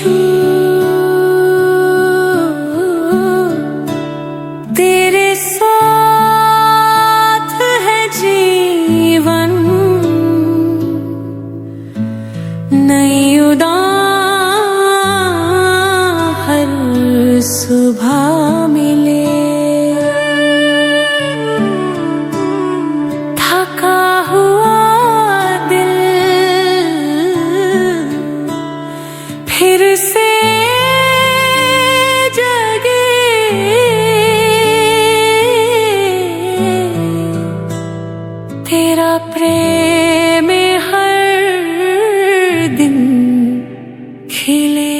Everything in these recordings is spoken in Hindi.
यीशु तेरे साथ है जीवन, नई उड़ान हर सुबह मिले। थका हुआ दिल फिर से जगे, तेरा प्रेम हर दिन खिले।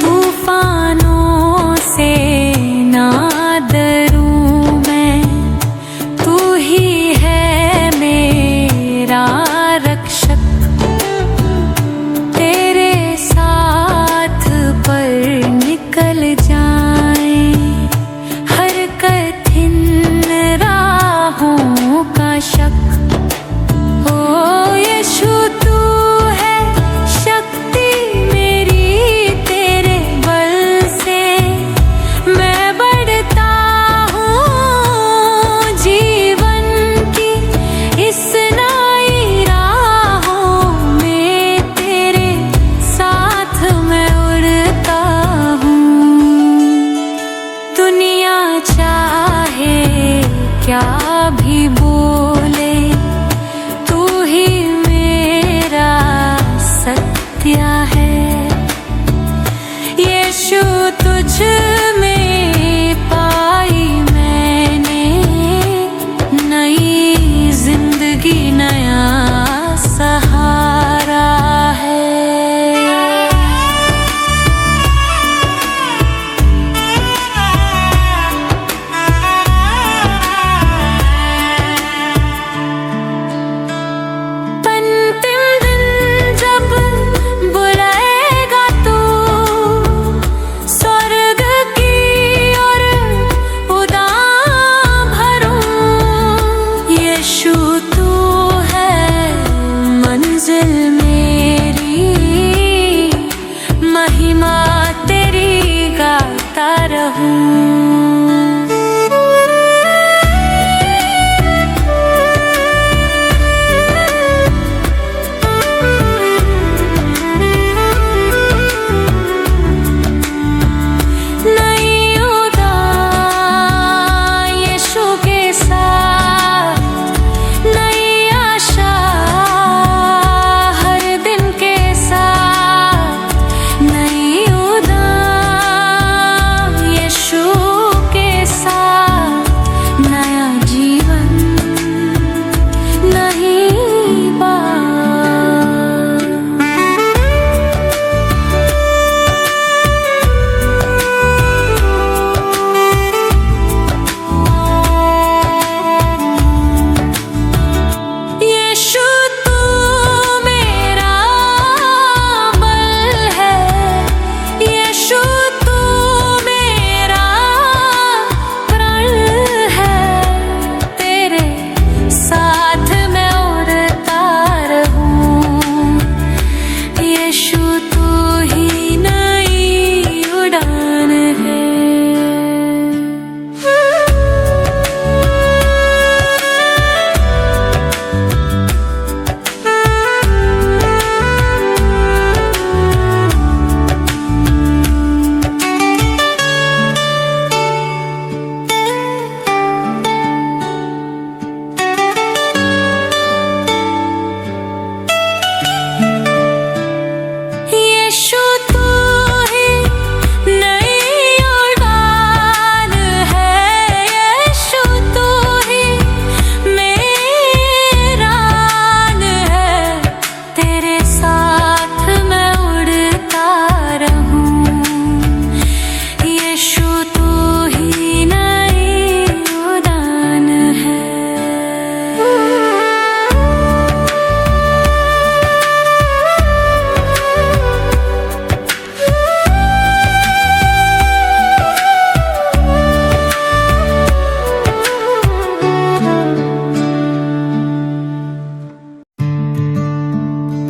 तूफानों से ना डरूं मैं, तू ही है मेरा रक्षक। तेरे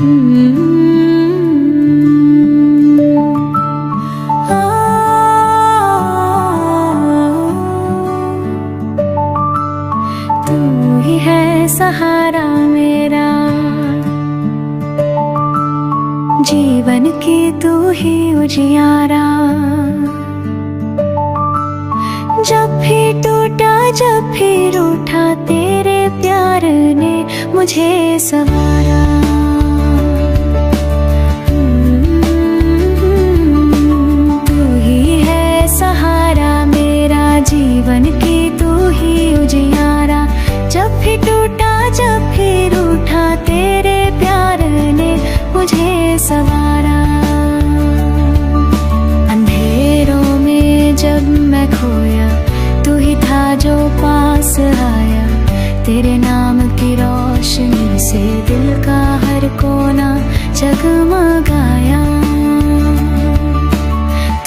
तू ही है सहारा मेरा, जीवन की तू ही उजियारा। जब भी टूटा जब भी रूठा, तेरे प्यार ने मुझे संवारा। तू ही है सहारा मेरा, जीवन की तू ही उजियारा। जब भी टूटा जब भी रूठा, तेरे प्यार ने मुझे संवारा। अंधेरों में जब मैं खोया, तू ही था जो पास आया। तेरे नाम की रोशनी से दिल का हर कोना जगमगाया।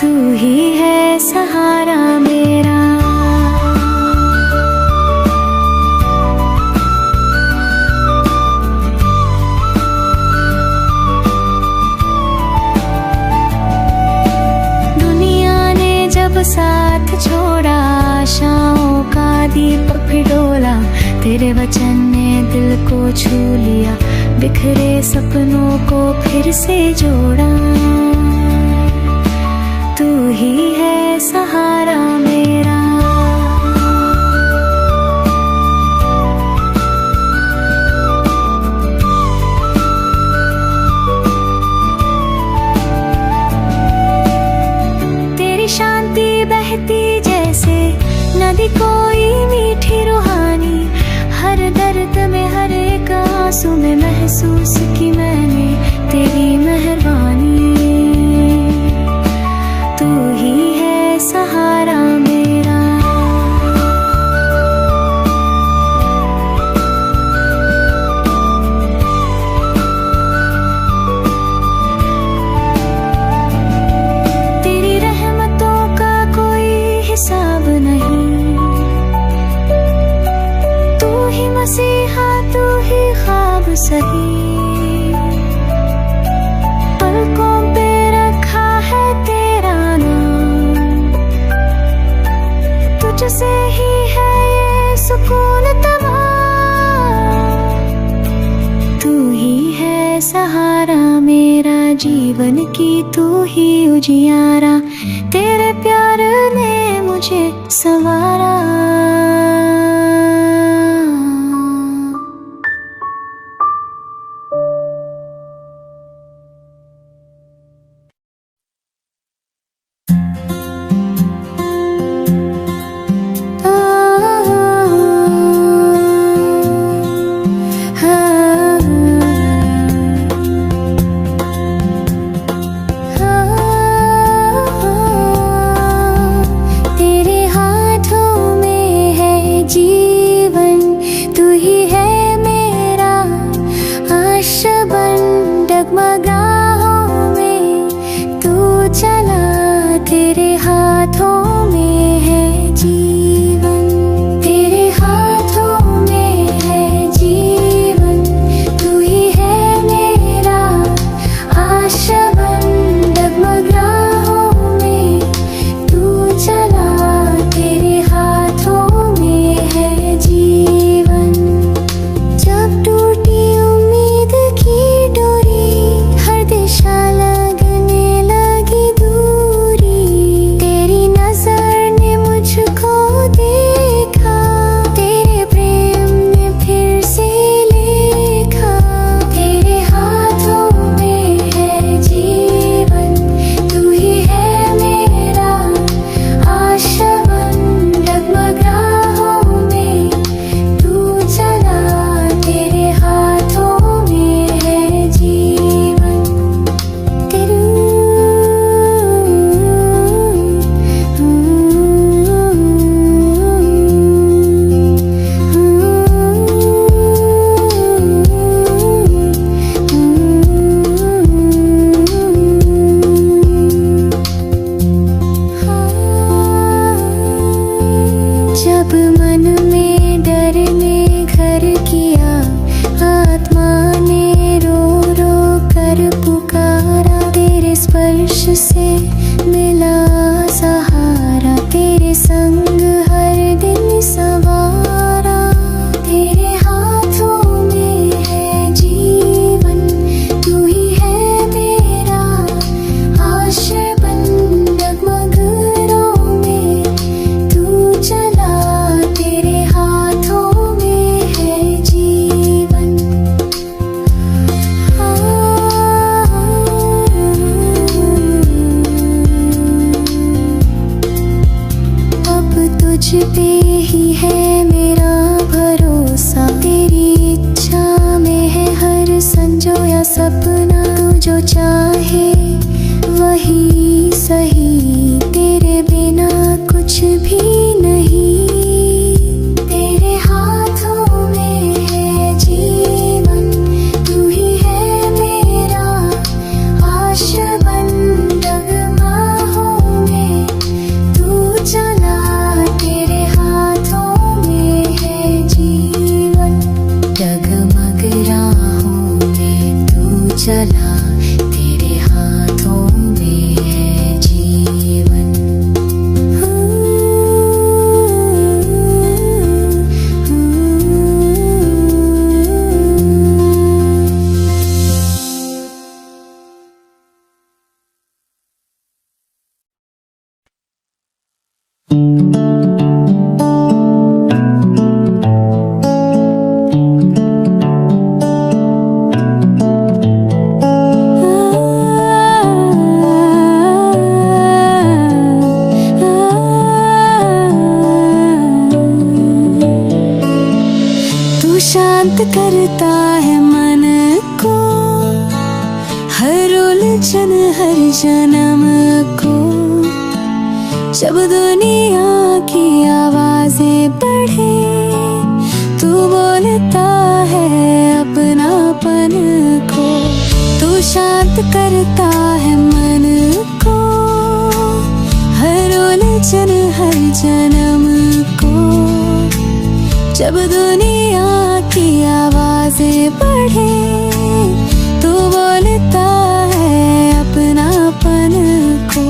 तू ही है सहारा मेरा। दुनिया ने जब साथ छोड़ा, आशाओं का दीपक भी डोला। तेरे वचन ने दिल को छू लिया, बिखरे सपनों को फिर से जोड़ा। तू ही है सहारा मेरा। तेरी शांति बहती जैसे नदी कोई मीठी रूहानी। हर दर्द में हर एक आंसू में महसूस की मैंने तेरी मेहरबानी। तू ही है सहारा मेरा। तेरी रहमतों का कोई हिसाब नहीं। मसीहा तू ही ख्वाब सही, पलकों पे रखा है तेरा नाम। तुझसे ही है ये सुकून तमाम। तू ही है सहारा मेरा, जीवन की तू ही उजियारा। तेरे प्यार ने मुझे संवारा। तेरे हाथों जो चाहे वही सही, तेरे बिना कुछ भी नहीं। तेरे हाथों में है जीवन, तू ही है मेरा आशबन। डगमगों में तू चला, तेरे हाथों में है जीवन। डगमग राहों में तू चला, तेरे हाथों में है जीवन। तू शांत करता है मन को, हर उलझन हर जन्म को। जब दुनिया की आवाजें बढ़े, तू बोलता है अपनापन को। तू शांत करता है मन को, हर उलझन हर जन्म को। जब दुनिया की आवाजें बढ़े, तू बोलता है अपनापन को।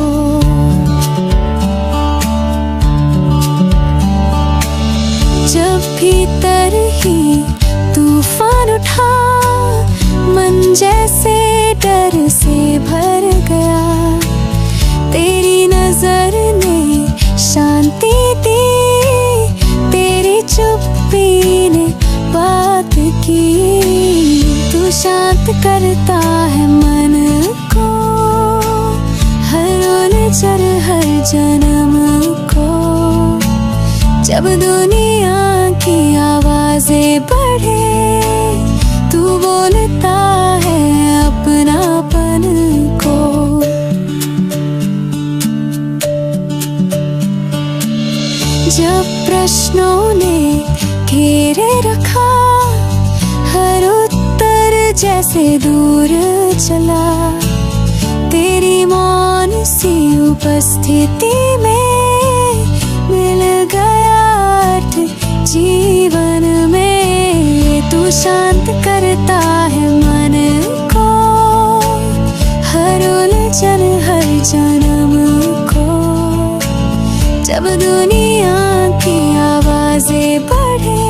जब भीतर ही तूफान उठा, मन जैसे डर से भर गया। तेरी नजर ने शांति दी, तेरी चुप्पी ने बात की। तू शांत करता है मन को, हर उलझन हर जन्म को। जब दुनिया की आवाजें बढ़े, तू बोलता है अपनापन को। जब प्रश्नों ने घेरे रखा, हर उत्तर जैसे दूर चला। तेरी मौन सी उपस्थिति में मिल गया अर्थ जीवन में। तू शांत करता है मन को, हर उलझन हर जन्म को। जब दुनिया की आवाजें बढ़े,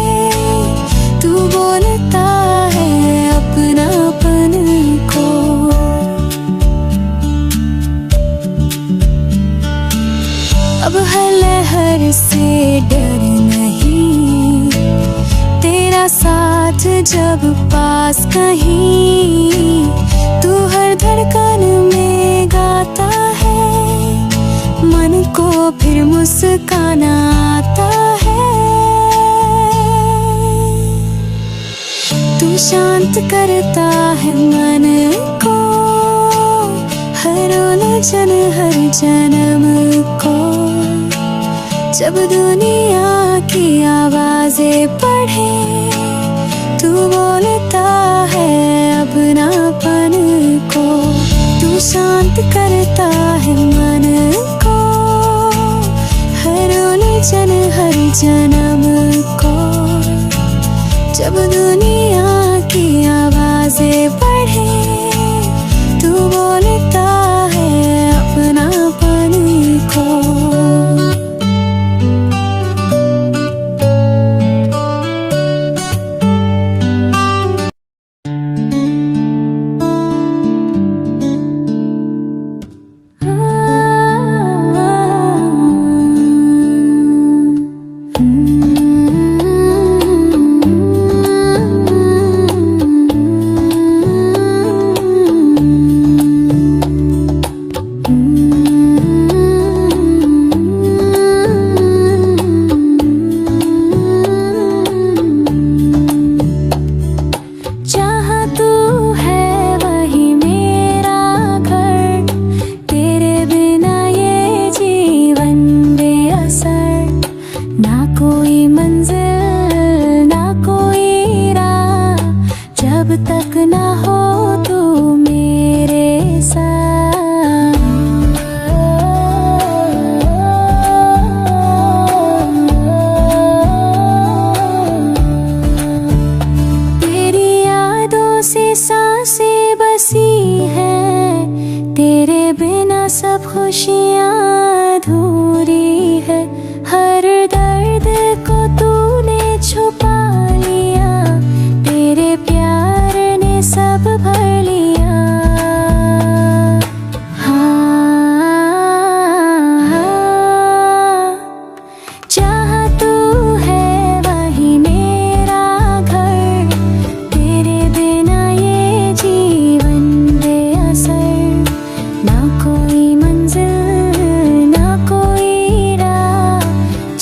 तू बोलता है अपनापन को। अब हर लहर से डर नहीं, तेरा साथ जब पास कहीं। तू हर धड़कन में गाता है, मन को फिर मुस्काना आता है। तू शांत करता है मन को, हर उलझन हर जन्म को। जब दुनिया की आवाजें बढ़े, तू बोलता है अपनापन को। तू शांत करता है मन को, हर उलझन हर जन्म को। जब दुनिया की आवाजें बढ़े, तू बोलता है अपनापन को। तेरे बिना सब खुशियाँ अधूरी है। हर दर्द को तूने छुपा लिया, तेरे प्यार ने सब भर लिया। जहाँ तू है वही मेरा घर, तेरे बिना ये जीवन बेअसर। ना कोई मंजिल ना कोई राह,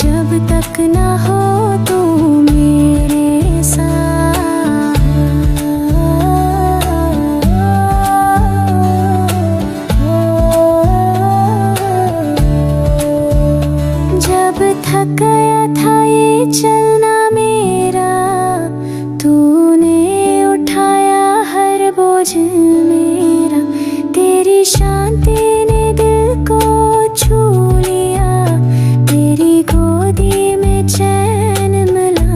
जब तक ना हो तू मेरे साथ। जब थक गया था ये चलना मेरा, तूने उठाया हर बोझ मेरा। तेरी शांति ने दिल को छू लिया, तेरी गोदी में चैन मिला।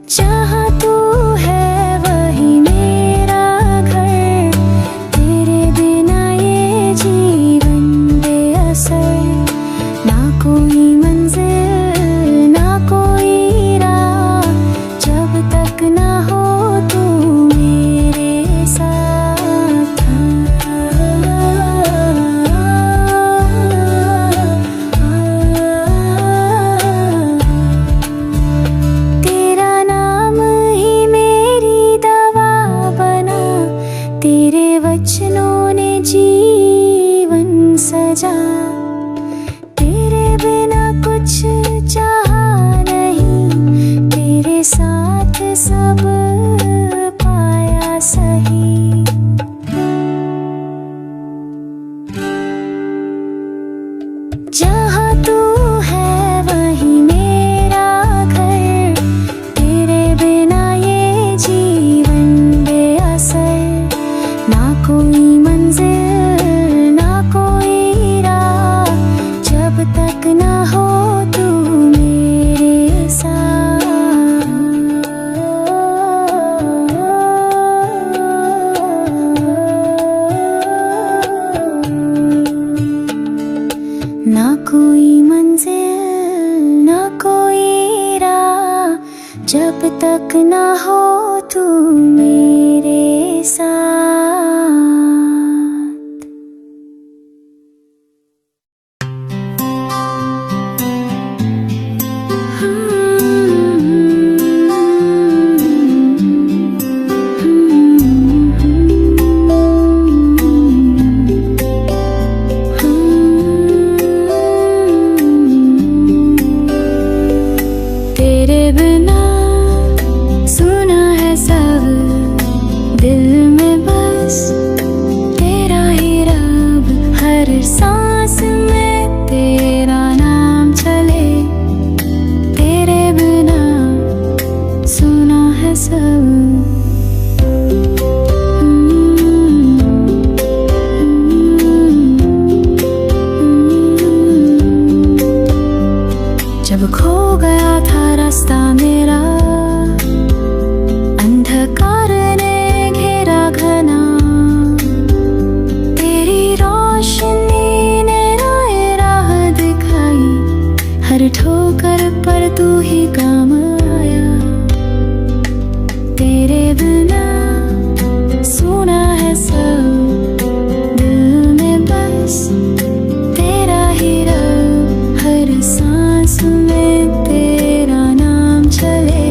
जहाँ तू है वही मेरा घर, तेरे बिना ये जीवन बेअसर। ना कोई मंजिल ना कोई राह, जब तक ना हो तू मेरे साथ। तेरा नाम ही मेरी दवा बना, तेरे वचनों ने जीवन सजा। तेरे बिना कुछ चाहा नहीं, तेरे साथ सब पाया सही। जहाँ तू है वही मेरा घर, तेरे बिना ये जीवन बेअसर। ना कोई मंजिल ना कोई राह, जब तक ना हो तू मेरे साथ। ना कोई मंजिल ना कोई राह, जब तक ना हो तू मेरे साथ। तेरे बिना सुना है सब, दिल में बस तेरा ही रब। हर सांस में तेरा नाम चले, तेरे बिना सुना है सब। जब खो गया था रास्ता मेरा, अंधकार ने घेरा घना, तेरी रोशनी ने राह दिखाई। हर ठोकर पर तू ही काम आया, तेरे बिना सुना है सब। दिल में बस तेरा ही रब, हर सांस में तेरा नाम चले,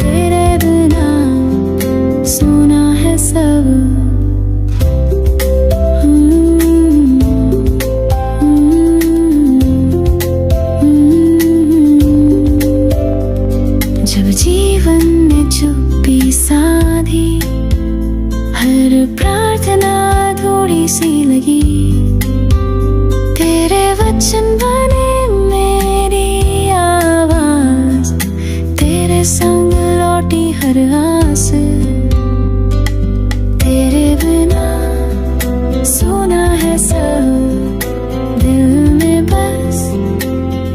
तेरे बिना सुना है सब। जब जीवन ने चुप्पी साधी, हर प्रार्थना थोड़ी सी लगी। तेरे वचन बने मेरी आवाज, तेरे संग लौटी हर आस। तेरे बिना सुना है सब, दिल में बस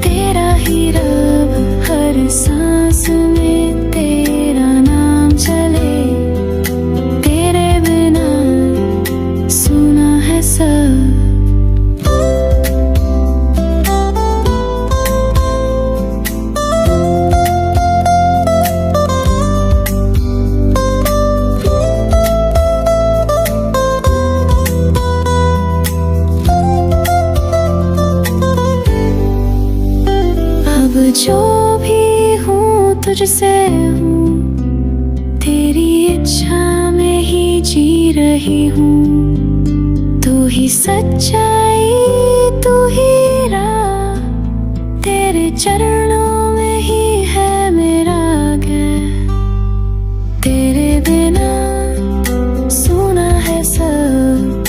तेरा ही रब। हर सांस में तुझसे हूँ, तेरी इच्छा में ही जी रही हूँ। तू ही सच्चाई, तू ही राह, तेरे चरणों में ही है मेरा गैर। तेरे बिना सुना है सब,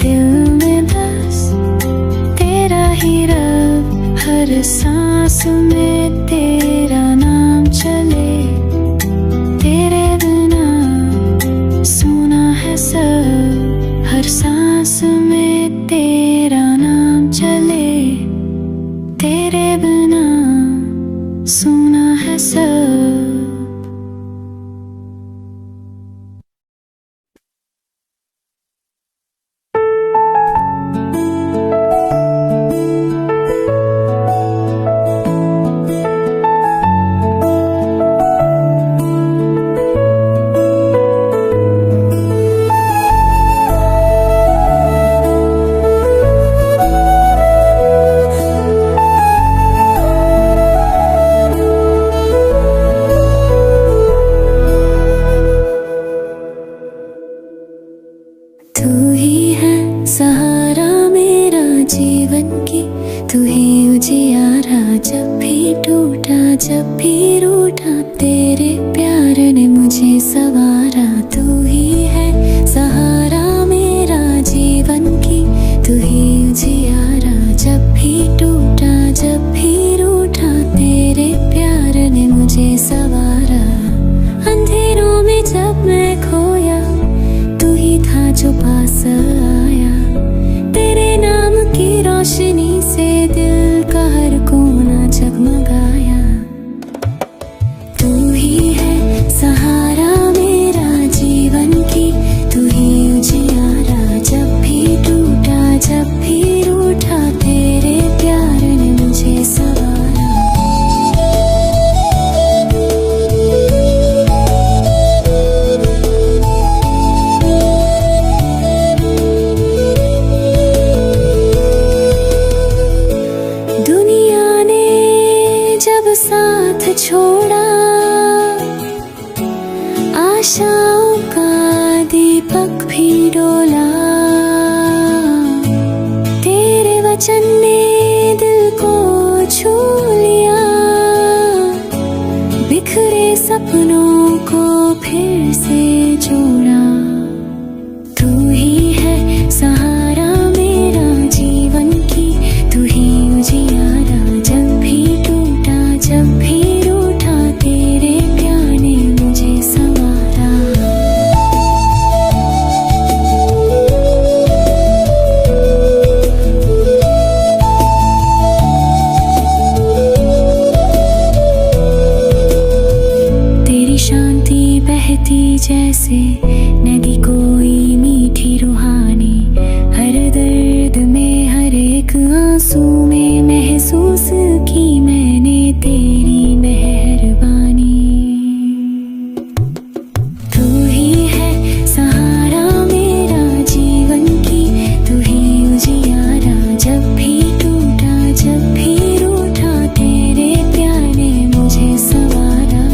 दिल में बस तेरा ही रब। हर सांस में तेरा नाम चले, तेरे बिना सुना है सब। हर सांस में तेरा नाम चले, तेरे बिना सुना है सब। तू ही है सहारा मेरा जीवन की, तू ही उजियारा जब भी टूटा जब भी रूठा, तेरे प्यार ने मुझे संवारा। तू ही है सहारा मेरा जीवन की, तू ही उजियारा जब भी टूटा जब भी रूठा, तेरे प्यार ने मुझे संवारा। अंधेरों में जब मैं खोया, तू ही था जो पास आया। तेरे नाम की रोशनी से दिल का हर कोना जगमगाया। तू ही है सहारा मेरा जीवन की, तू ही उजियारा जब भी टूटा जब भी रूठा, तेरे प्यार ने मुझे संवारा। साथ छोड़ा, आशाओं का दीपक भी डोला। तेरे वचन ने दिल को छू लिया, बिखरे सपनों को फिर से जोड़ा। तू ही है सहारा मेरा जीवन की, तू ही उजियारा जब भी टूटा जब भी रूठा, तेरे प्यार ने मुझे संवारा। तेरी शांति बहती जैसे नदी कोई मीठी रूहानी, हर दर्द में हर एक आंसू में महसूस की मैंने तेरी मेहरबानी। तू ही है सहारा मेरा जीवन की, तू ही उजियारा जब भी टूटा जब भी रूठा, तेरे प्यार ने मुझे संवारा।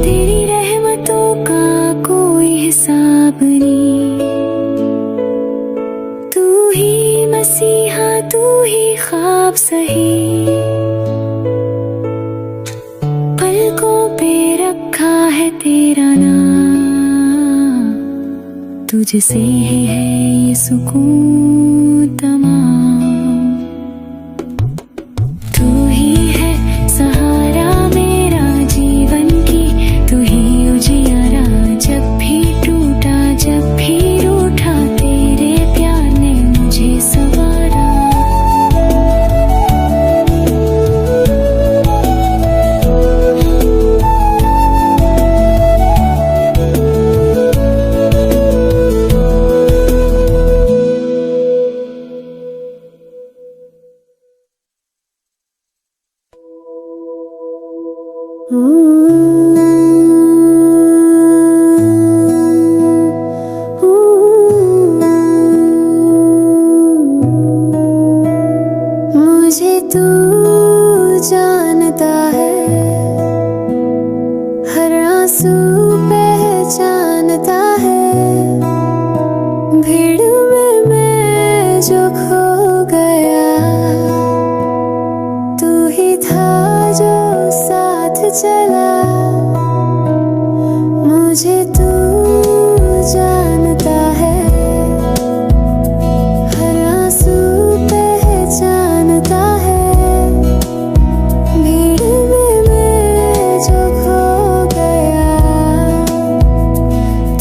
तेरी रहमतों का कोई हिसाब नहीं, तू ही मसीहा तू ही ख्वाब सही। पलकों पे रखा है तेरा नाम, तुझसे ही है ये सुकून तमाम। तू ही है सहारा मेरा जीवन की, तू ही उजियारा जब भी टूटा जब भी रूठा, तेरे प्यार ने मुझे संवारा। तू जानता है, हर आंसू पहचानता है। भीड़ में मैं जो खो गया, तू ही था जो साथ चला। मुझे तू जानता है, हर आंसू पहचानता है। भीड़ में मैं जो खो गया,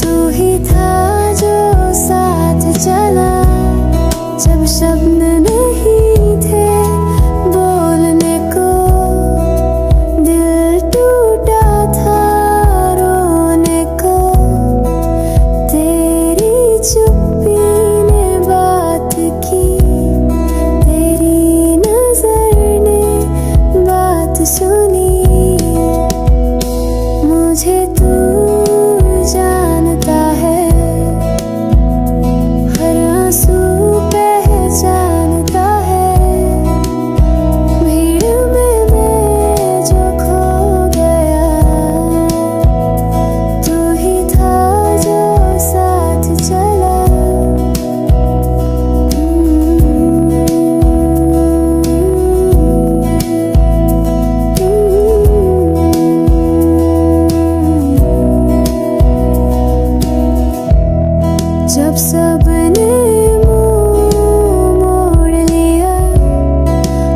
तू ही था जो साथ चला। जब शब्द नहीं थे बोलने को, दिल टूटा था रोने को। तेरी चुप्पी ने बात की, तेरी नजर ने बात सुनी। मुझे तू जानता है, हर आंसू पहचानता है। भीड़ में मैं जो खो गया, तू ही था जो साथ चला। जब सबने मुंह मोड़ लिया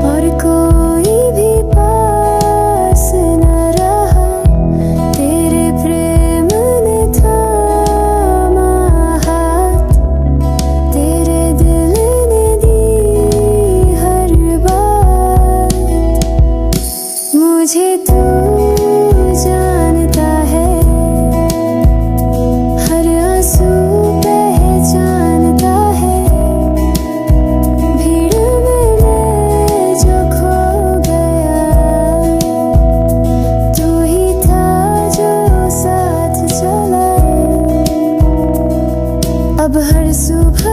और कोई भी पास न रहा, तेरे प्रेम ने थामा हाथ, तेरे दिल ने दी हर बात। मुझे तू जानता है, हर आंसू पहचानता है। भीड़ में मैं जो खो गया, तू ही था जो साथ चला। अब हर सुबह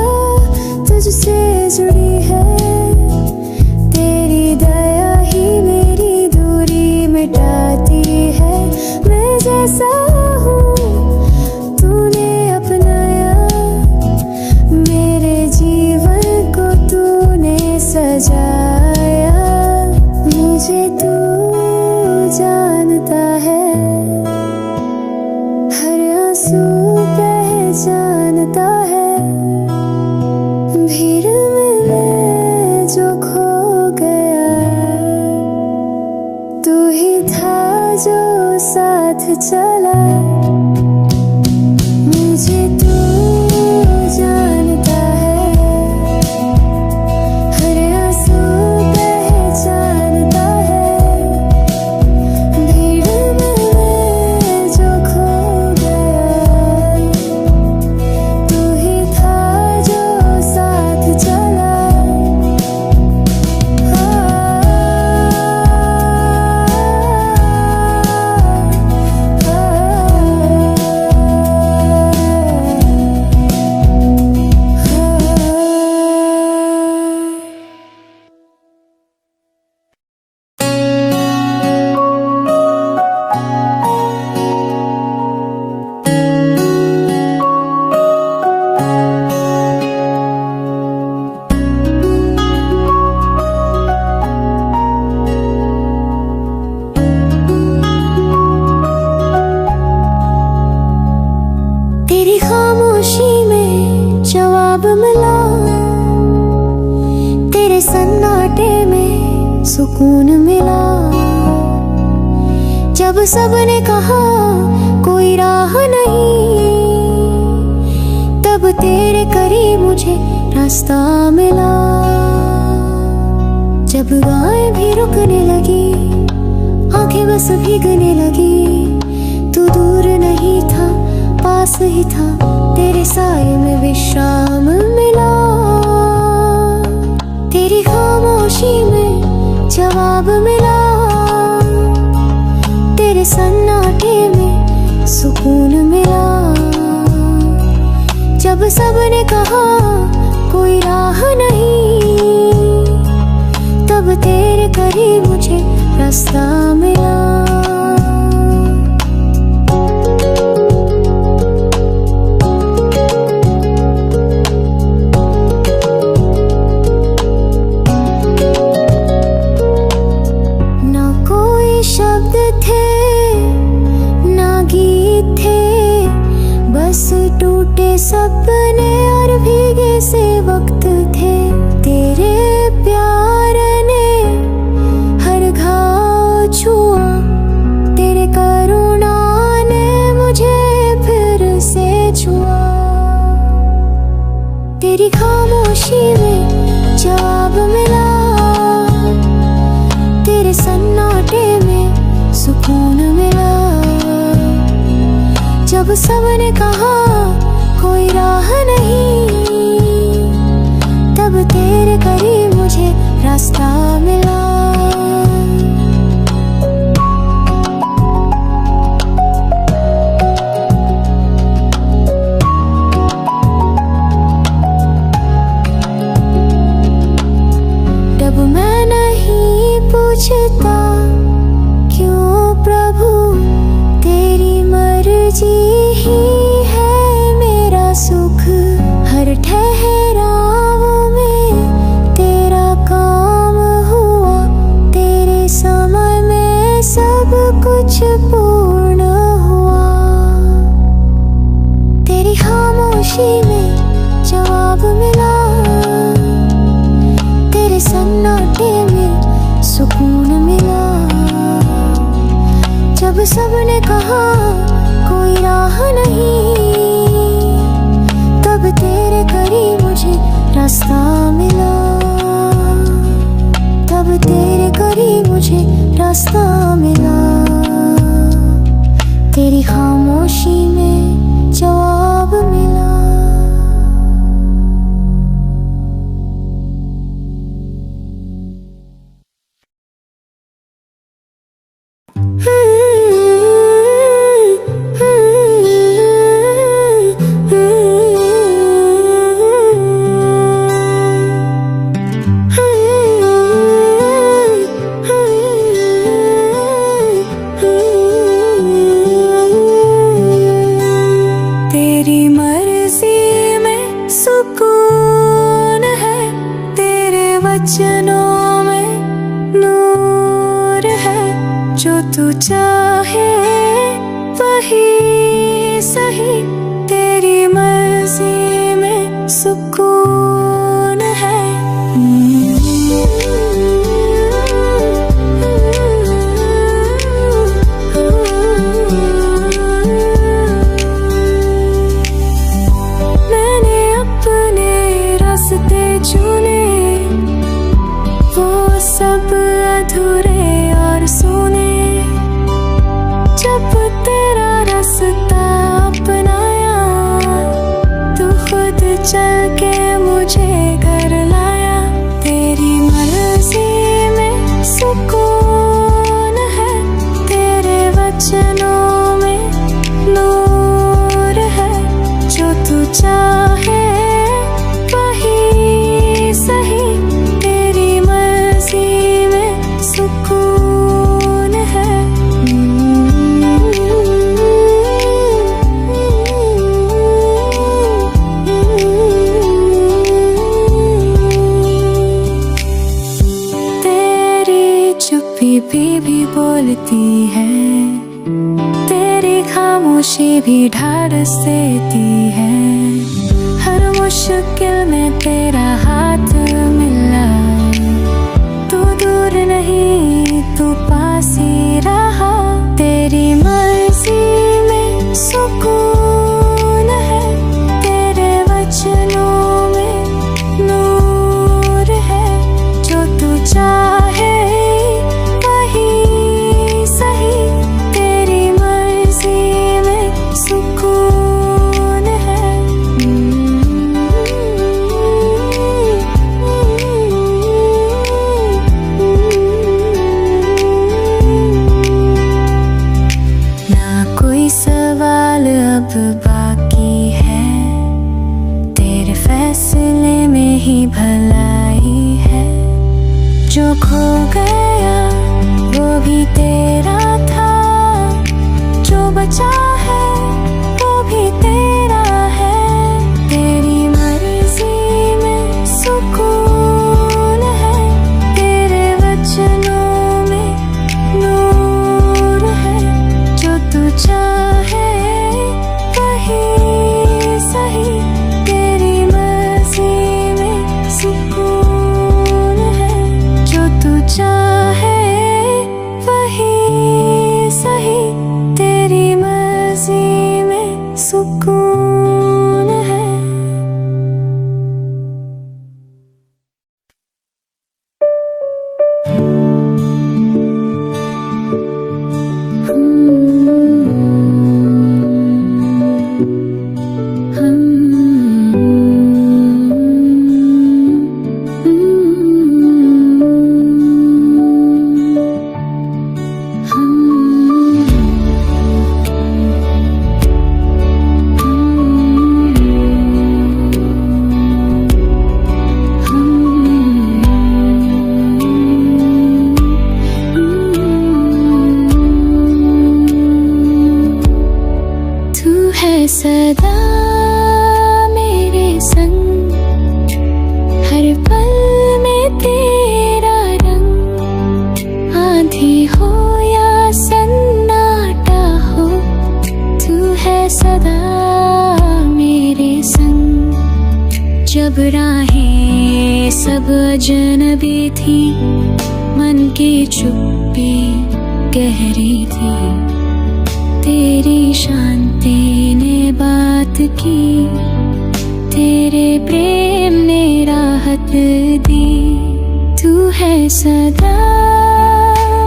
तुझसे जुड़ी है, तेरी दया ही मेरी दूरी मिटाती है। मैं जैसा हूँ तूने अपनाया, मेरे जीवन को तूने सजाया। मुझे तू जानता है, हर आंसू पहचानता है। भीड़ में मैं जो खो गया, तू ही था जो साथ चला। मुझे तू जानता है, हर आंसू पहचानता है। भीड़ में मैं जो खो गया, तू ही था जो साथ चला। तेरी खामोशी में जवाब मिला, तेरे सन्नाटे में सुकून मिला। जब सबने कहा कोई राह नहीं, तब तेरे करीब मुझे रास्ता मिला। जब गाय भी रुकने लगी, आंखें बस भीगने लगी, तू दूर नहीं था पास ही था, तेरे साए में विश्राम मिला। तेरी खामोशी में जवाब मिला, तेरे सन्नाटे में सुकून मिला। जब सबने कहा कोई राह नहीं, तब तेरे रास्ता मिला। शब्द थे ना गीत थे, बस टूटे सपने और भीगे से वक्त थे। तेरे प्यार ने हर घाव छुआ, तेरे करुणा ने मुझे फिर से छुआ। तेरी खामोशी में जवाब मिला, तेरे सन्नाटे में सुकून मिला। जब सबने कहा कोई राह नहीं, तब तेरे करीब मुझे रास्ता मिला। तब मैं नहीं पूछता प्रभु, तेरी मर्जी ही है मेरा सुख। हर ठहराव में तेरा काम हुआ, तेरे समय में सब कुछ पूर्ण हुआ। तेरी खामोशी में जवाब मिला, तेरे सन्नाटे में सुकून मिला। जब सबने कहा कोई राह नहीं, तब तेरे करीब मुझे रास्ता मिला। तब तेरे करीब मुझे रास्ता मिला। तेरी खामोशी में जवाब मिला। वचनों में नूर है, जो तू चाहे वही सही। तेरी मर्जी में सुकून है। मैंने अपने रास्ते चुने, वो सब अधूरे और सुने। जब तेरा रास्ता अपनाया, तू खुद चल के मुझे घर लाया। तेरी मर्जी में सुकून है, तेरे वचनों में नूर है। जो तू चाहे वही सही, सुकून है। तेरी चुप्पी भी बोलती है, तेरी खामोशी भी ढाढ़स देती है। हर मुश्किल में तेरा हाथ मिला, दूर नहीं तू पास ही रहा। तेरी मर्जी में सुकून है, तेरे वचनों में नूर है। जो तू चाहे वही सही, तेरी मर्जी में सुकून है। सवाल अब बाकी है, तेरे फैसले में ही भलाई है। जो खो गया वो भी तेरा था, जो बचा है वो भी तेरा है। तेरी मर्जी में सुकून है, तेरे वचनों में नूर है। जो तू चाहे वही सही, तेरी मर्जी में सुकून है। जो तू चाहे वही सही, तेरी मर्जी में सुकून है। सदा मेरे संग, हर पल में तेरा रंग। आंधी हो या सन्नाटा हो, तू है सदा मेरे संग। जब राहें सब अजनबी थी, मन की चुप्पी गहरी थी, तेरी शांति ने बात की, तेरे प्रेम ने राहत दी। तू है सदा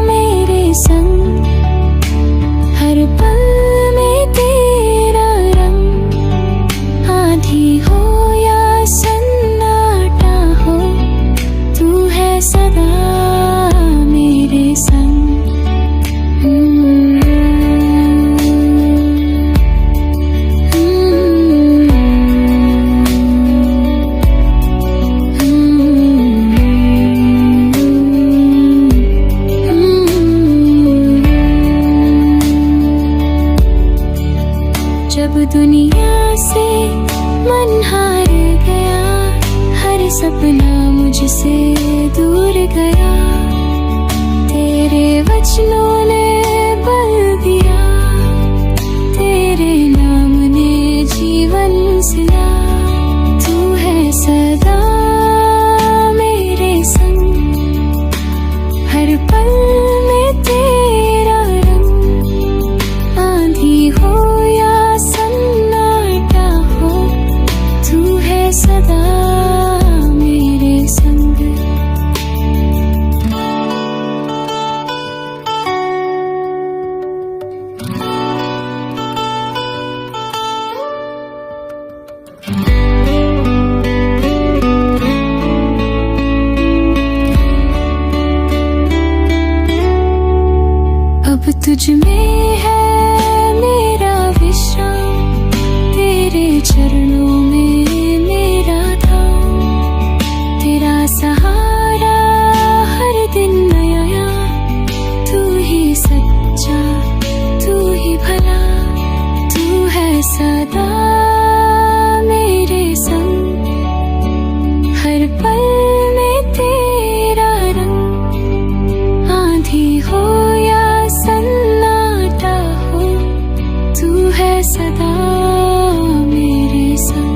मेरे संग, हर पल में तेरा रंग। आंधी हो या सन्नाटा हो, तू है सदा मेरे संग। जब दुनिया से मन हार गया, हर सपना मुझसे दूर गया, तेरे वचनों ने बल दिया, तेरे नाम ने जीवन सिला। तू है सदा मेरे संग, हर पल में तेरा रंग। आंधी हो या सन्नाटा हो, तू है सदा मेरे संग। अब तुझ में है मेरा विश्राम, तेरे चरणों में मेरा धाम। तेरा सहारा हर दिन नया, तू ही सच्चा, तू ही भला। तू है सदा मेरे संग, हर पल में तेरा रंग। आंधी हो या सन्नाटा हो, तू है सदा मेरे संग।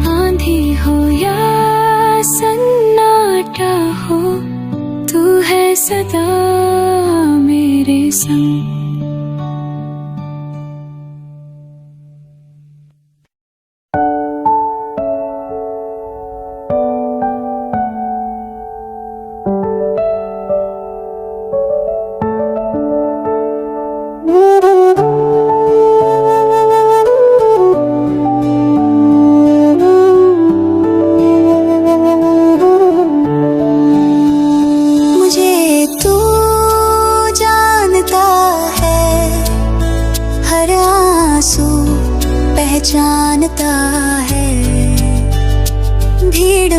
आंधी हो या सन्नाटा हो, तू है सदा मेरे संग।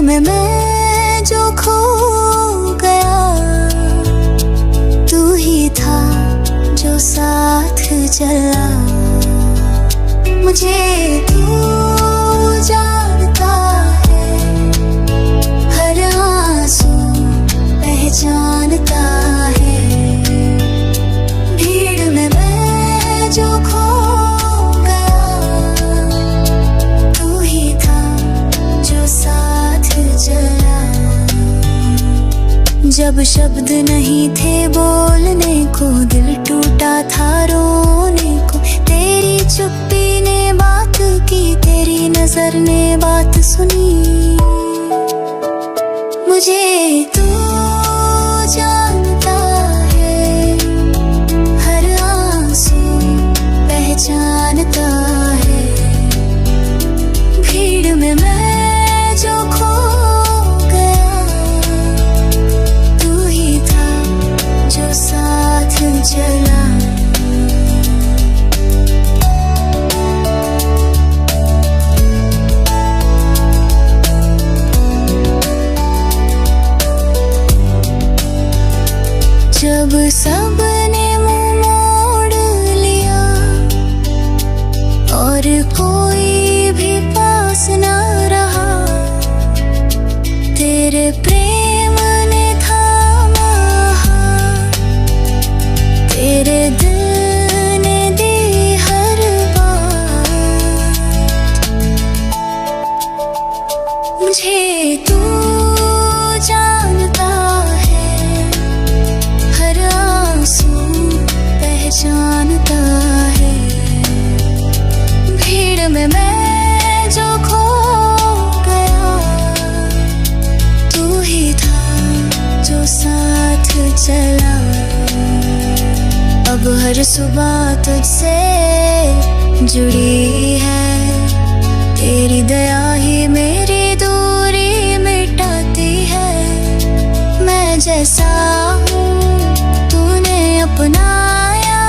में मैं जो खो गया, तू ही था जो साथ चला। मुझे तू जानता है, हर आंसू पहचानता है। भीड़ में मैं जो खो गया, तू ही था जो साथ चला। जब शब्द नहीं थे बोलने को, दिल टूटा था रोने को, तेरी चुप्पी ने बात की, तेरी नजर ने बात सुनी। मुझे तू जानता है, हर आंसू पहचानता है। भीड़ में मैं जो खो गया, तू ही था जो साथ चला। जब सबने मुंह मोड़ लिया और कोई भी पास न रहा, तेरे प्रेम ने थामा हाथ, तेरे दिल ने दी हर बात। मुझे तू जानता है, हर आंसू पहचानता है। भीड़ में मैं जो खो गया, तू ही था जो साथ चला। अब हर सुबह तुझसे जुड़ी है, तेरी दया ही मेरी दूरी मिटाती है। मैं जैसा हूँ तूने अपनाया,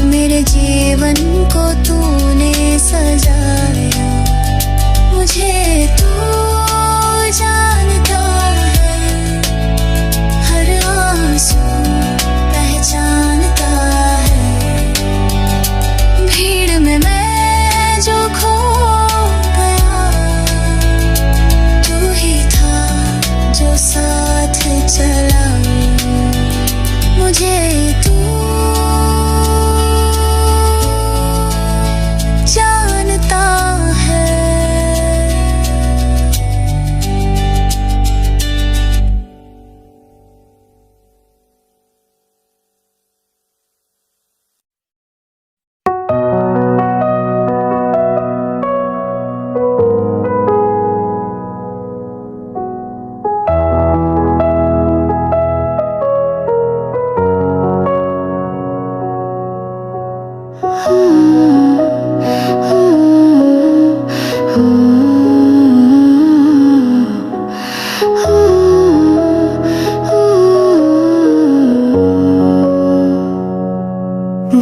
मेरे जीवन को तूने सजाया। मुझे तू जानता है, हर आंसू पहचानता है। भीड़ में मैं जो खो गया, तू ही था जो साथ चला। मुझे तू जानता है।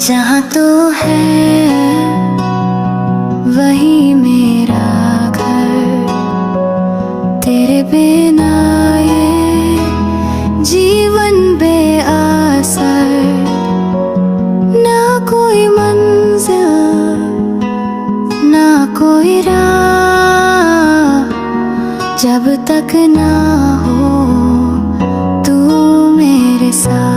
जहाँ तू है वही मेरा घर, तेरे बिना ये जीवन बेअसर। ना कोई मंजिल ना कोई राह, जब तक ना हो तू मेरे साथ।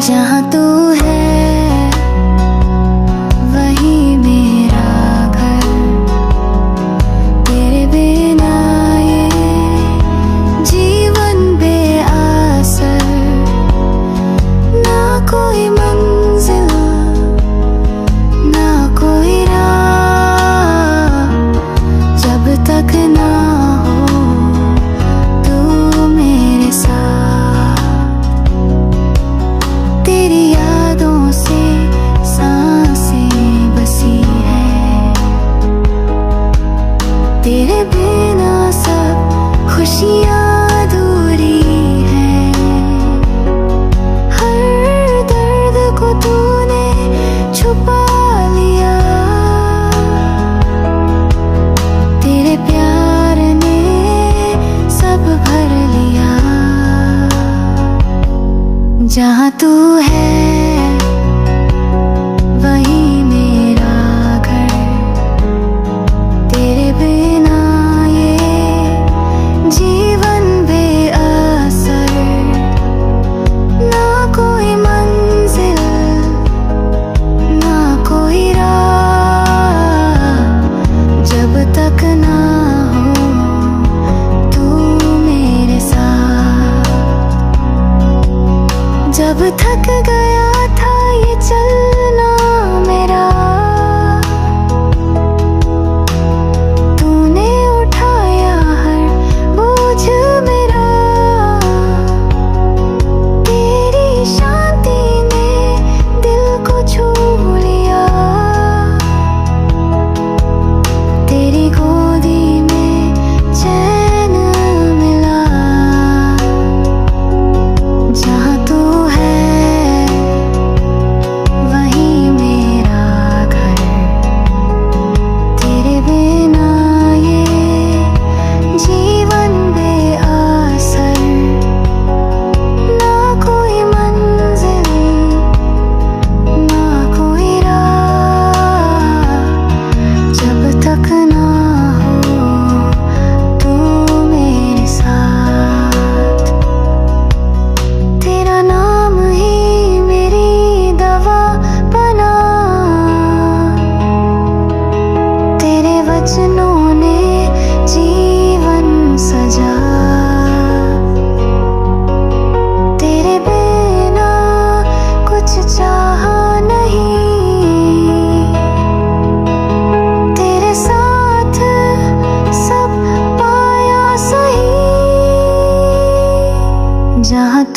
जहाँ तू है वही मेरा घर, तेरे बिना ये जीवन बेअसर। ना कोई मंजिल ना कोई राह, जब तक ना हो तू मेरे साथ। तेरी यादों से सांसें बसी है, तेरे बिना सब खुशियाँ अधूरी हैं। हर दर्द को तूने छुपा लिया, तेरे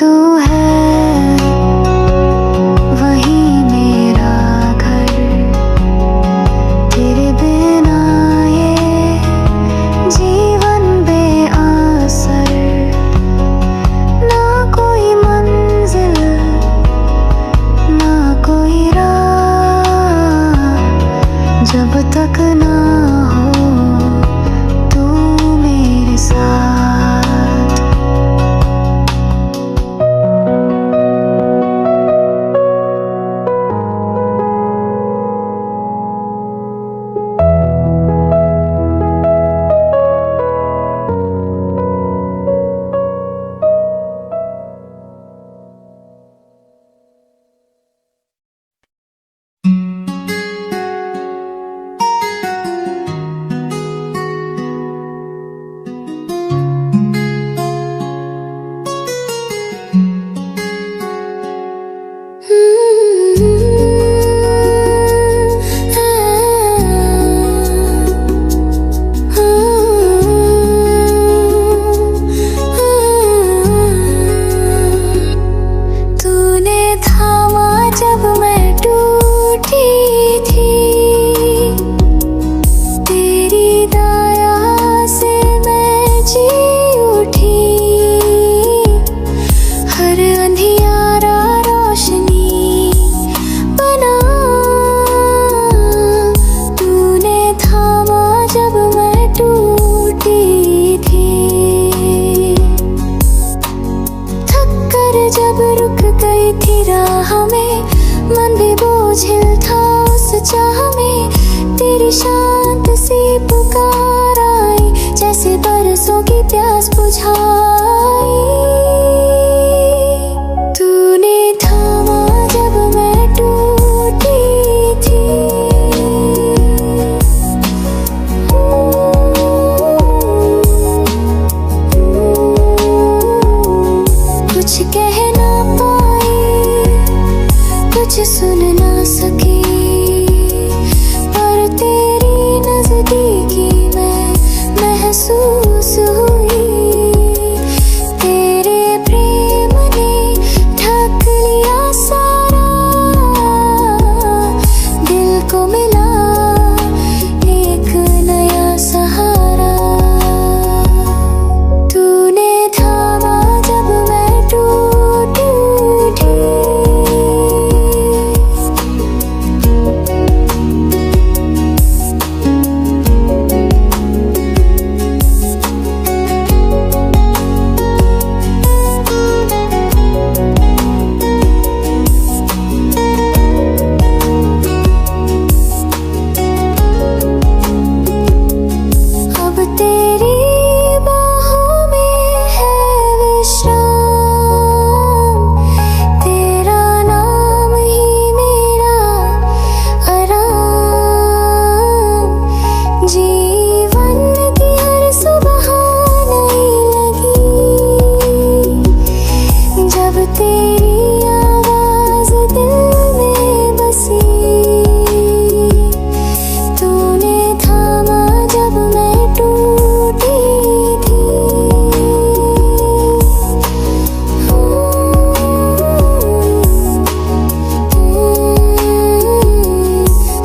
तू है वही मेरा घर, तेरे बिना ये जीवन बेअसर, ना कोई मंजिल ना कोई राह, जब तक ना हो तू मेरे साथ। जब रुक गई थी राह में, मन भी बोझिल था उस चाह में, तेरी शांत सी पुकार आई, जैसे बरसों की प्यास बुझाई। तूने थामा जब मैं टूटी थी, कुछ कह ना पाई, कुछ सुन ना सकी, पर तेरी नजदीकी में महसूस हुई। तेरे प्रेम ने ढक लिया सारा, दिल को मिला एक नया सहारा। तूने थामा जब मैं टूटी थी, अब तेरी बाहों में है विश्राम, तेरा नाम ही मेरा आराम। जीवन की हर सुबह नई लगी, जब तेरी आवाज दिल में बसी। तूने थामा जब मैं टूटी थी,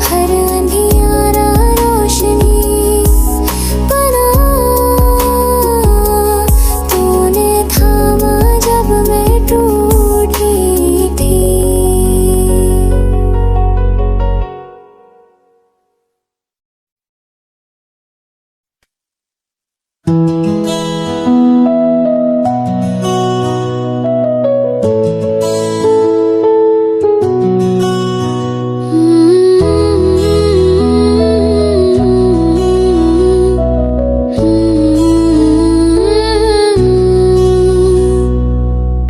हर अंधियारा रोशनी बना। तूने थामा जब मैं टूटी थी।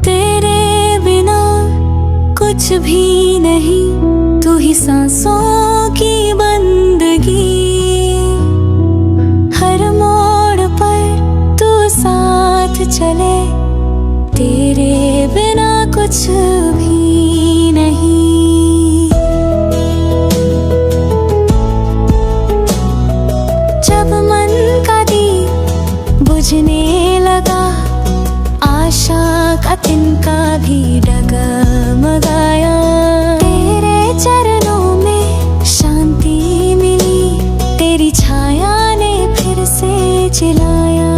तेरे बिना कुछ भी नहीं, तू ही सांसों की बंदगी। हर मोड़ पर तू साथ चले, तेरे बिना कुछ भी नहीं। जब मन का दीप बुझने लगा, आशा का तिनका भी डगमगाया। तेरे चरणों में शांति मिली, तेरी छाया ने फिर से चिल्लाया।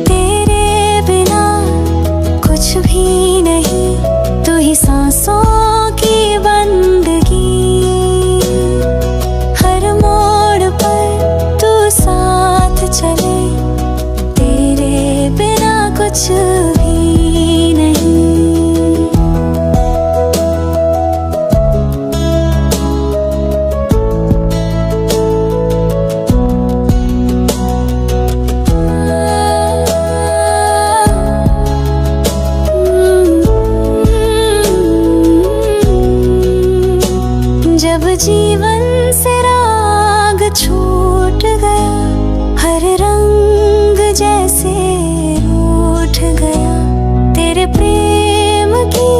तेरे बिना कुछ भी नहीं, तू ही सांसों की बंदगी। हर मोड़ पर तू साथ चले, तेरे बिना कुछ भी नहीं। जब जीवन से राग छूट गया, हर रंग जैसे रूठ गया। तेरे प्रेम की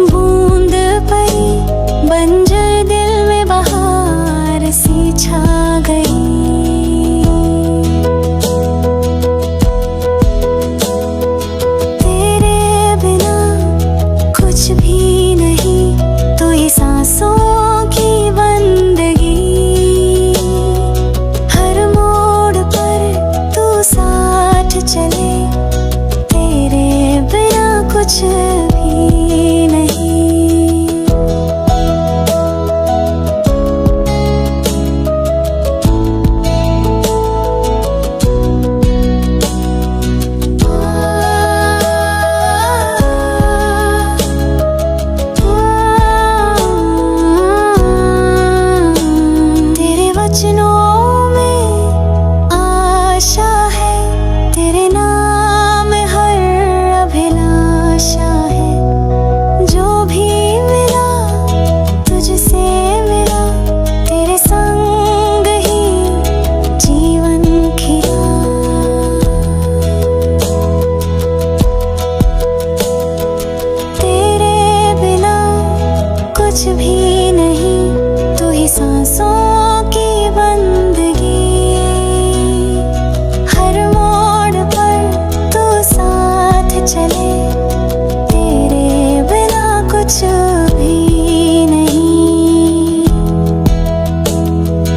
बूंद पड़ी, बंजर दिल में बहार सी छा गई। तेरे बिना कुछ भी नहीं, तू ही सांसों की बंदगी। हर मोड़ पर तू साथ चले, तेरे बिना कुछ भी नहीं। तेरे वचनों में आशा है, तेरे नाम हर अभिलाषा है। जो भी मिला तुझसे मिला, तेरे संग ही जीवन खिला। तेरे बिना कुछ भी नहीं, तू ही सांसों की बंदगी। हर मोड़ पर तू साथ चले, तेरे बिना कुछ भी नहीं।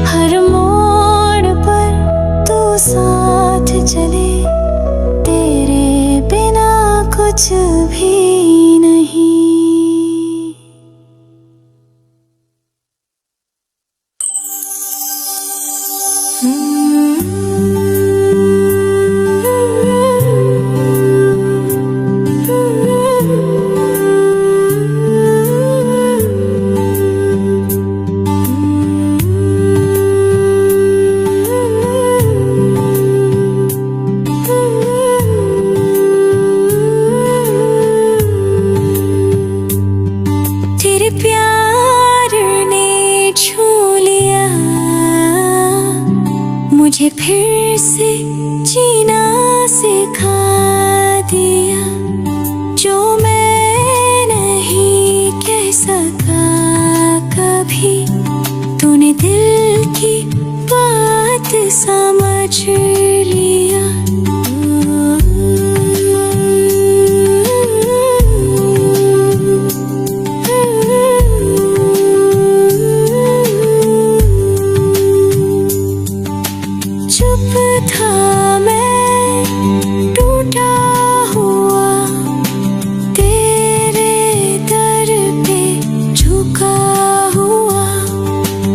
हर मोड़ पर तू साथ चले, तेरे बिना कुछ भी नहीं। तेरे प्यार ने छू लिया, मुझे फिर से जीना सिखा दिया। जो मैं नहीं कह सका कभी, तूने दिल की बात समझ लिया। चुप था मैं टूटा हुआ, तेरे दर पे झुका हुआ।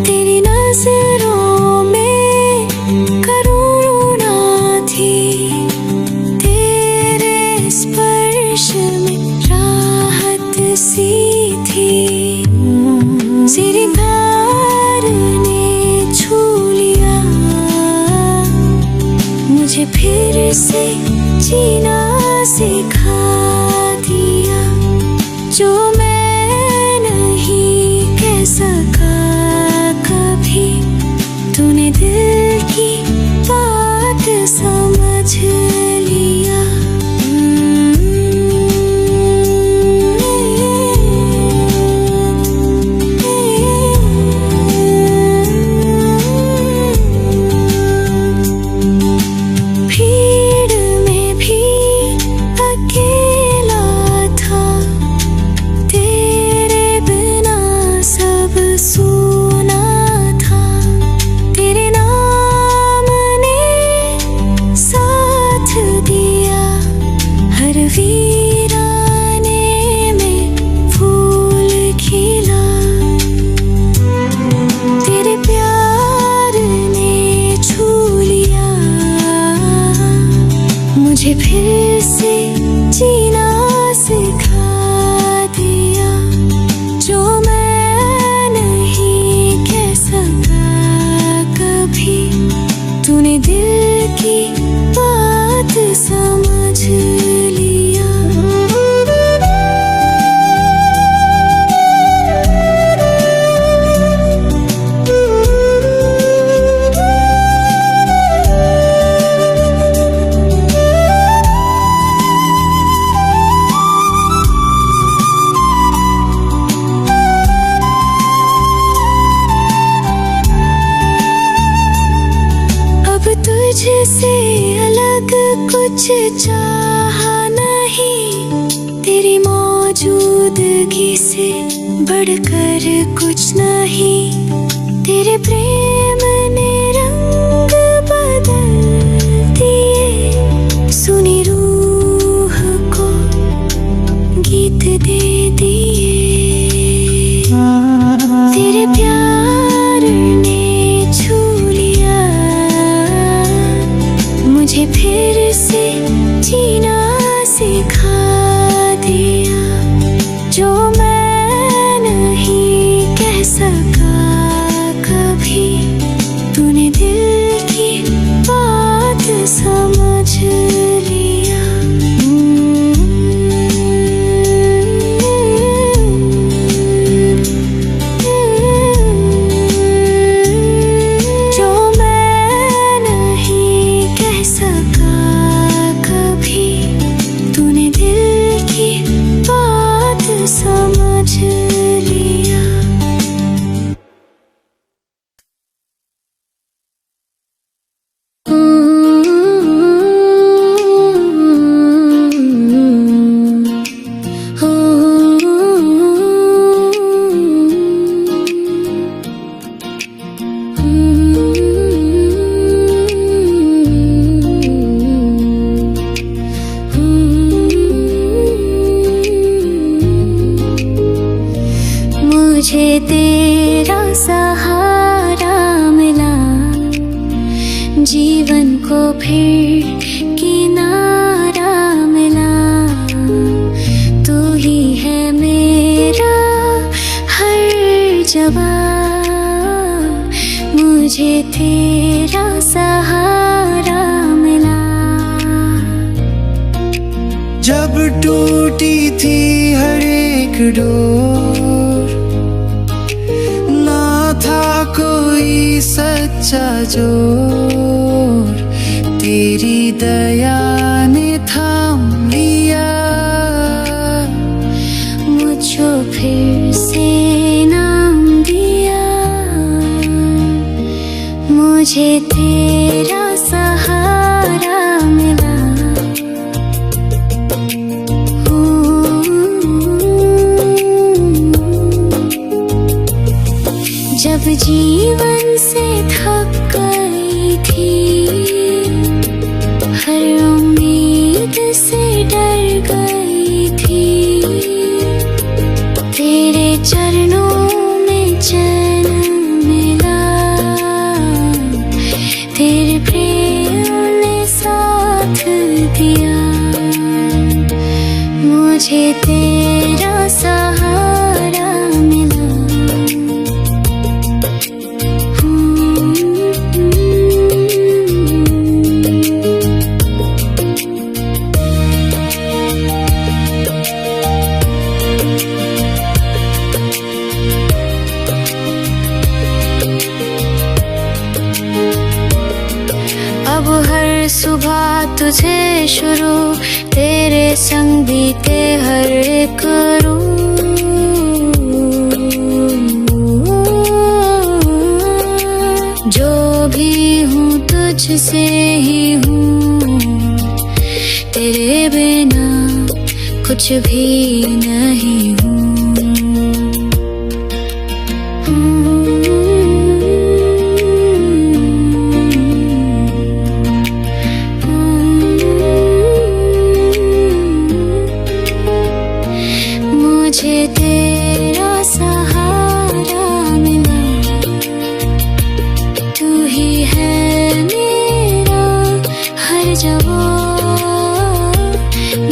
तेरी नजरों में करुणा थी, तेरे स्पर्श में राहत सी थी। सिरगार ने छू लिया, मुझे फिर से जीना सिखा दिया। जो मैं नहीं कह सका कभी, तूने दिल की बात समझ लिया। भीड़ में भी कुछ चाहा नहीं, तेरी मौजूदगी से बढ़कर कुछ नहीं। तेरे प्रेम ने रंग बदल दिए, सुनी रूह को गीत दे दिए। तेरे प्यार ने छू लिया मुझे, फिर से जीना सिखा दिया। जो मैं नहीं कह सका कभी, तूने दिल की बात समझ लिया। जो मैं नहीं कह सका कभी, तूने दिल की बात समझ लिया। मुझे तेरा सहारा मिला, जीवन को फिर किनारा मिला। तू ही है मेरा हर जगह, मुझे तेरा सहारा मिला। जब टूटी थी हर एक डोर, ना था कोई सच्चा जोर, तेरी दया ने थाम लिया। मुझको फिर से नाम दिया, मुझे तेरा सहारा मिला। जब जीवन से थक गई थी, हर उम्मीद से डर गई थी, तेरे चरणों में चैन मिला। तेरे प्रेम ने साथ दिया, मुझे तेरा सहारा मिला। अब हर सुबह तुझे शुरू, तेरे संग बीते हर एक जो भी हूँ तुझसे ही हूँ, तेरे बिना कुछ भी नहीं हूँ। मुझे तेरा सहारा मिला, तू ही है मेरा हर जगह,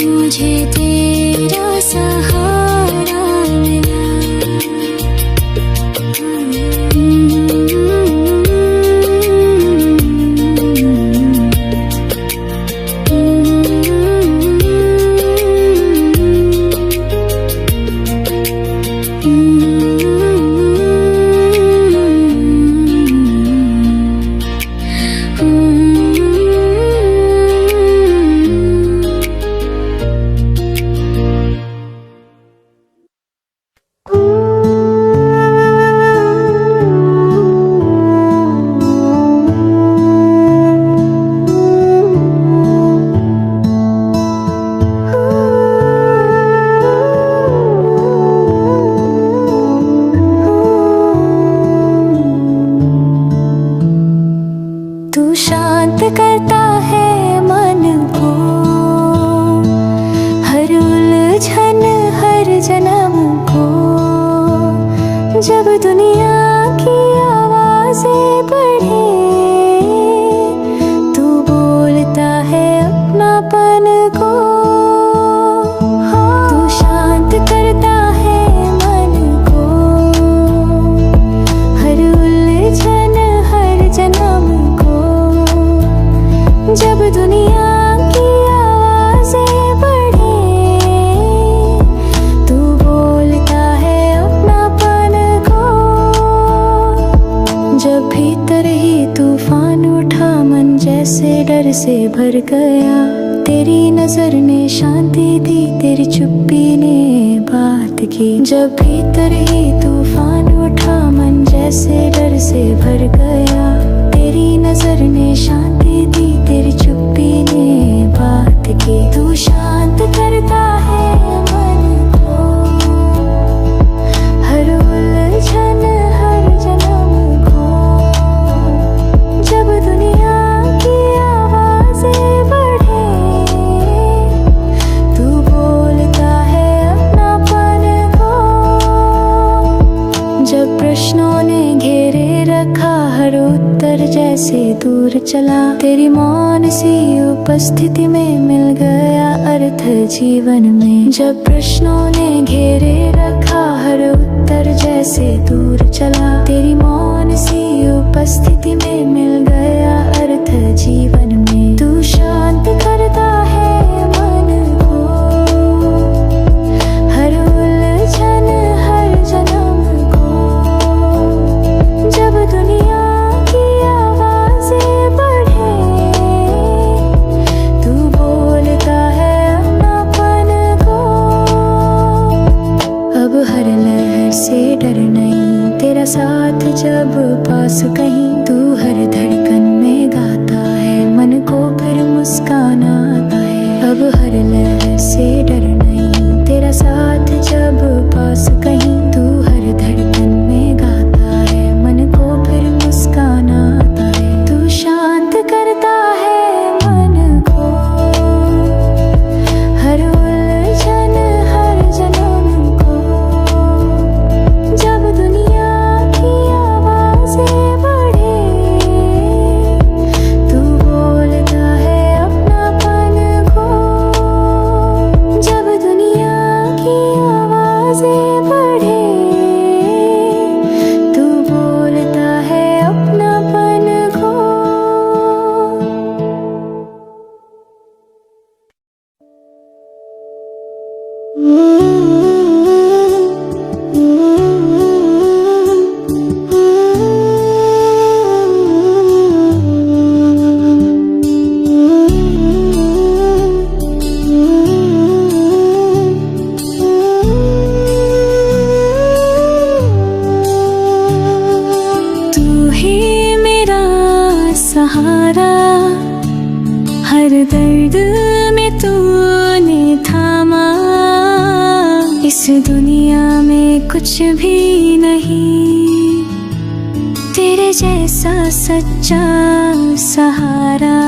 मुझे तेरा सहारा शांत करता है मन को, हर उलझन हर जन्म को। जब दुनिया की आवाजें बढ़े, तू बोलता है अपनापन को। तू शांत करता है मन को, हर उलझन हर जन्म को। जब दुनिया की आवाजें बढ़े, तू बोलता है अपनापन को। जब भीतर ही तूफान उठा, मन जैसे डर से भर गया। तेरी नजर ने शांति दी, तेरी चुप्पी ने बात की। जब भीतर ही तूफान उठा, मन जैसे डर से भर गया। तेरी नजर ने शांति दी, तेरी चुप्पी ने बात की। तू शांत करता है मन को, हर उलझन हर जन्म को। जब दुनिया की आवाजें बढ़े, तू बोलता है अपनापन को। जब प्रश्नों ने घेरे रखा, हर उत्तर जैसे दूर चला। तेरी मौन सी उपस्थिति में मिल गया अर्थ जीवन में। जब प्रश्नों ने घेरे रखा, हर उत्तर जैसे दूर चला। तेरी मौन सी उपस्थिति में मिल गया अर्थ जीवन में। तू शांत करता है मन को, हर उलझन हर जन्म को। जब दुनिया की आवाजें बढ़े, तू बोलता है अपनापन को। अब हर लहर से डर नहीं, तेरा साथ जब पास कहीं। तू हर धड़कन में गाता है, मन को फिर मुस्कान आता है। अब हर लहर से डर नहीं, तेरा साथ जब पास कहीं। तू हर धड़कन में गाता है, मन को फिर मुस्कान आता है। तू शांत करता है मन को, हर उलझन हर जन्म को। जब दुनिया की आवाजें बढ़े, तू बोलता है अपनापन को। जब दुनिया की आवाजें बढ़े, तू बोलता है अपनापन को। तू ही मेरा सहारा, हर दर्द में तूने थामा। इस दुनिया में कुछ भी नहीं तेरे जैसा सच्चा सहारा।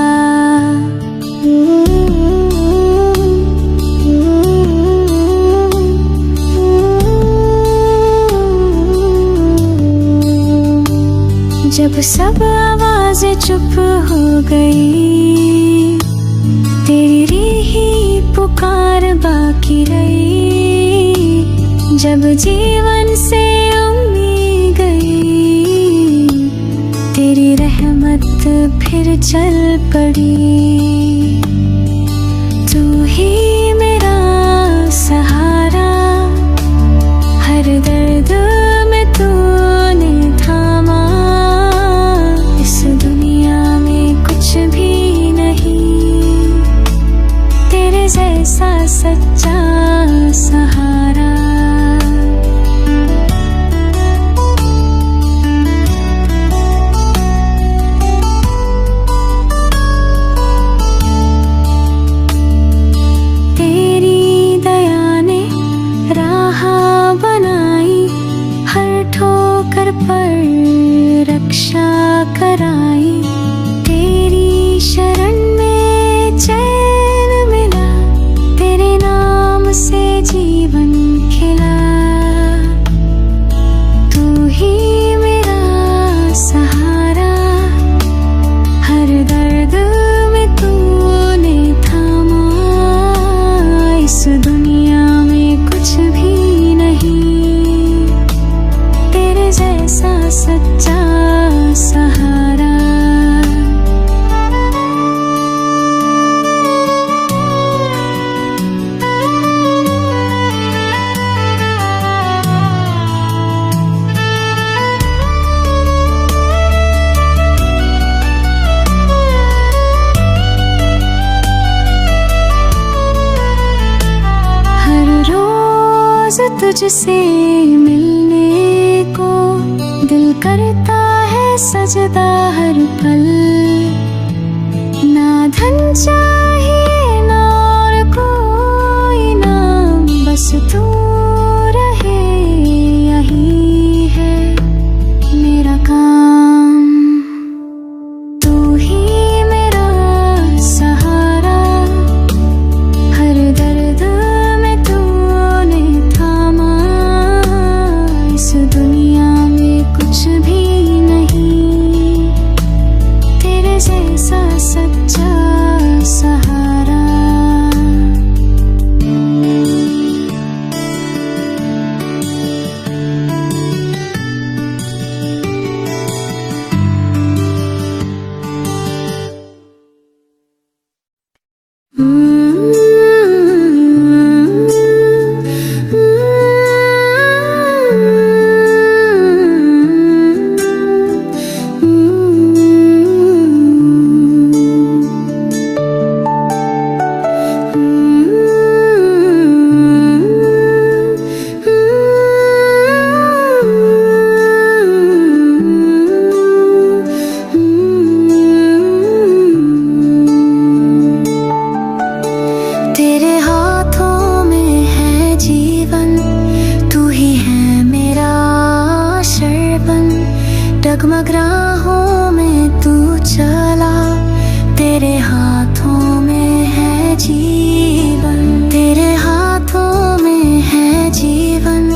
जब सब आवाजें चुप हो गई, तेरी ही पुकार बाकी रही। जब जीवन से उम्मीद गई, तेरी रहमत फिर चल पड़ी। तू ही मेरा सहारा, हर दर्द में तूने थामा। इस दुनिया में कुछ भी नहीं तेरे जैसा सच्चा सहारा। पर रक्षा कराई, तेरी तुझसे मिलने को दिल करता है सजदा हर पल। ना धन चाहिए ना और कोई नाम, बस तू रहे यही है मेरा काम। तू ही मेरा सहारा, हर दर्द में तूने थामा। इस दुनिया में कुछ भी नहीं तेरे जैसा सच्चा सहारा। तेरे हाथों में है जीवन, तू ही है मेरा शरबन। डगमग राहों में तू चला, तेरे हाथों में है जीवन। तेरे हाथों में है जीवन,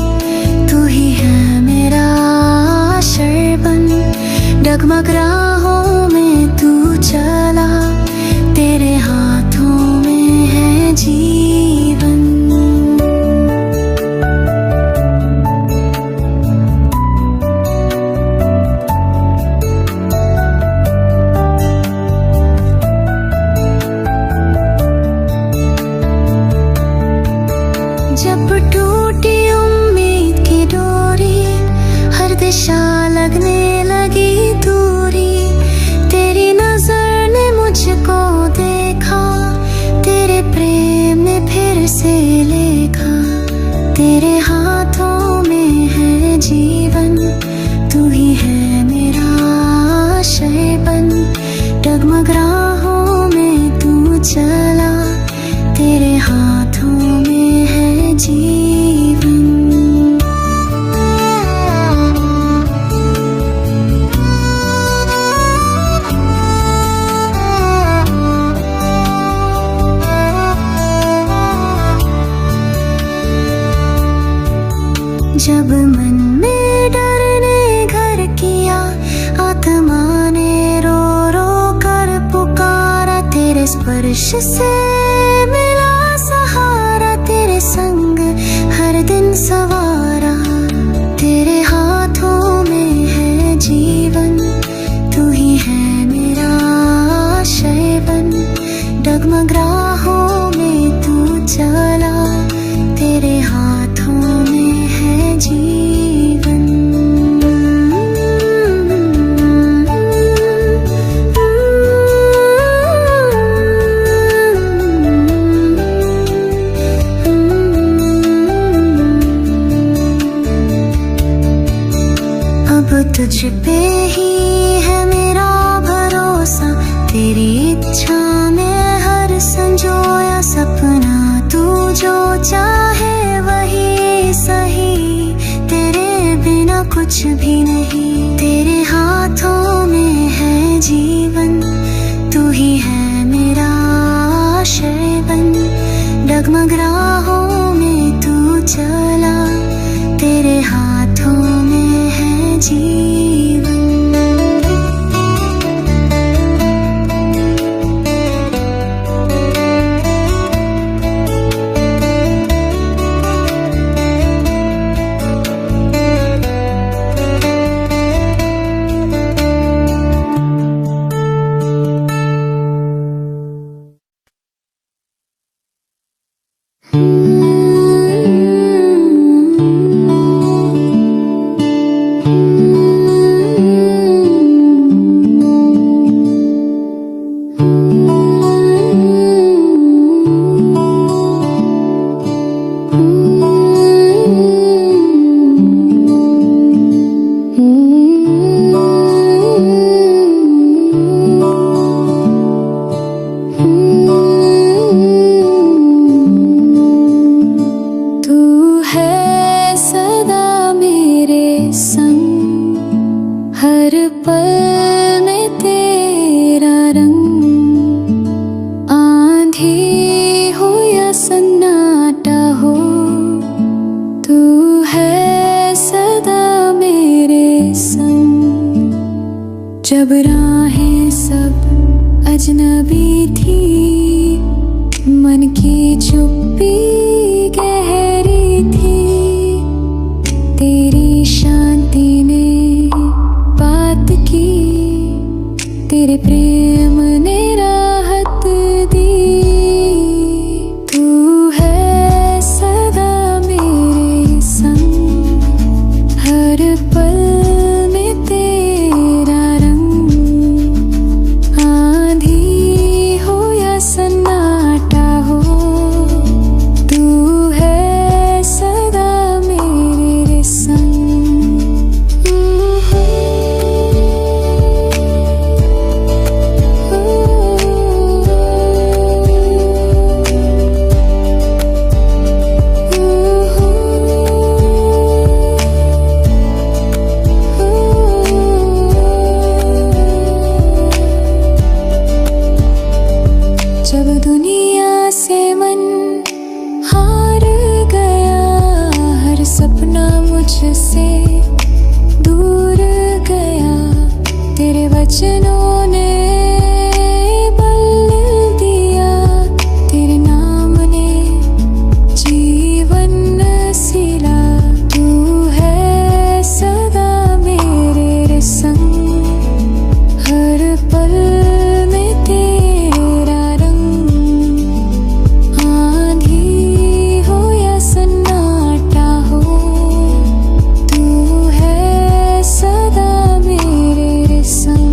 तू ही है मेरा शरबन। डगमग राहों में तू चला, तेरे हाथों में है जीवन। जब टूटी उम्मीद की डोरी, हर दिशा लगने लगी दूरी। तेरी नजर ने मुझको देखा, तेरे प्रेम ने फिर से लेखा। तेरे हाथों में है जीवन, तू ही है मेरा शरबन। डगमग राहों में तू चला, तेरे हाथों में है जीवन। जब मन में डर ने घर किया, आत्मा ने रो रो कर पुकारा। तेरे स्पर्श से मिला सहारा, तेरे संग हर दिन सवारा। तेरे हाथों में है जीवन, तू ही है मेरा शरबन। डगमग राहों में तू चला, तेरे हाथों में है जीवन। अब तुझ पे ही है मेरा भरोसा, तेरी इच्छा में हर संजोया सपना। तू जो चाहे वही सही, तेरे बिना कुछ भी नहीं। तेरे हाथों में है जीवन, तू ही है मेरा शरबन। डगमग राहों में तू चला, तेरे हाथों में है जीवन। जब राहें सब अजनबी थी, मन की चुप्पी गहरी थी, तेरी शांति ने बात की, तेरे प्रेम ने राहत दी। तू है सदा मेरे संग, हर पल में तेरा रंग, आंधी हो या सन्नाटा हो, तू है सदा मेरे संग। जब दुनिया से मन हार गया, हर सपना मुझसे दूर गया, तेरे वचनों ने बल दिया, तेरे नाम ने जीवन सिला। तू है सदा मेरे संग, हर पल में तेरा रंग, आंधी हो या सन्नाटा हो, तू है सदा मेरे संग।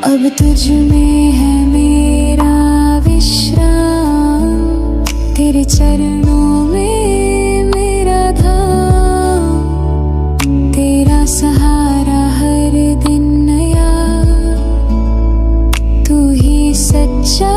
अब तुझ में है मेरा विश्राम, तेरे चरणों में मेरा धाम, तेरा सहारा हर दिन नया, तू ही सच्चा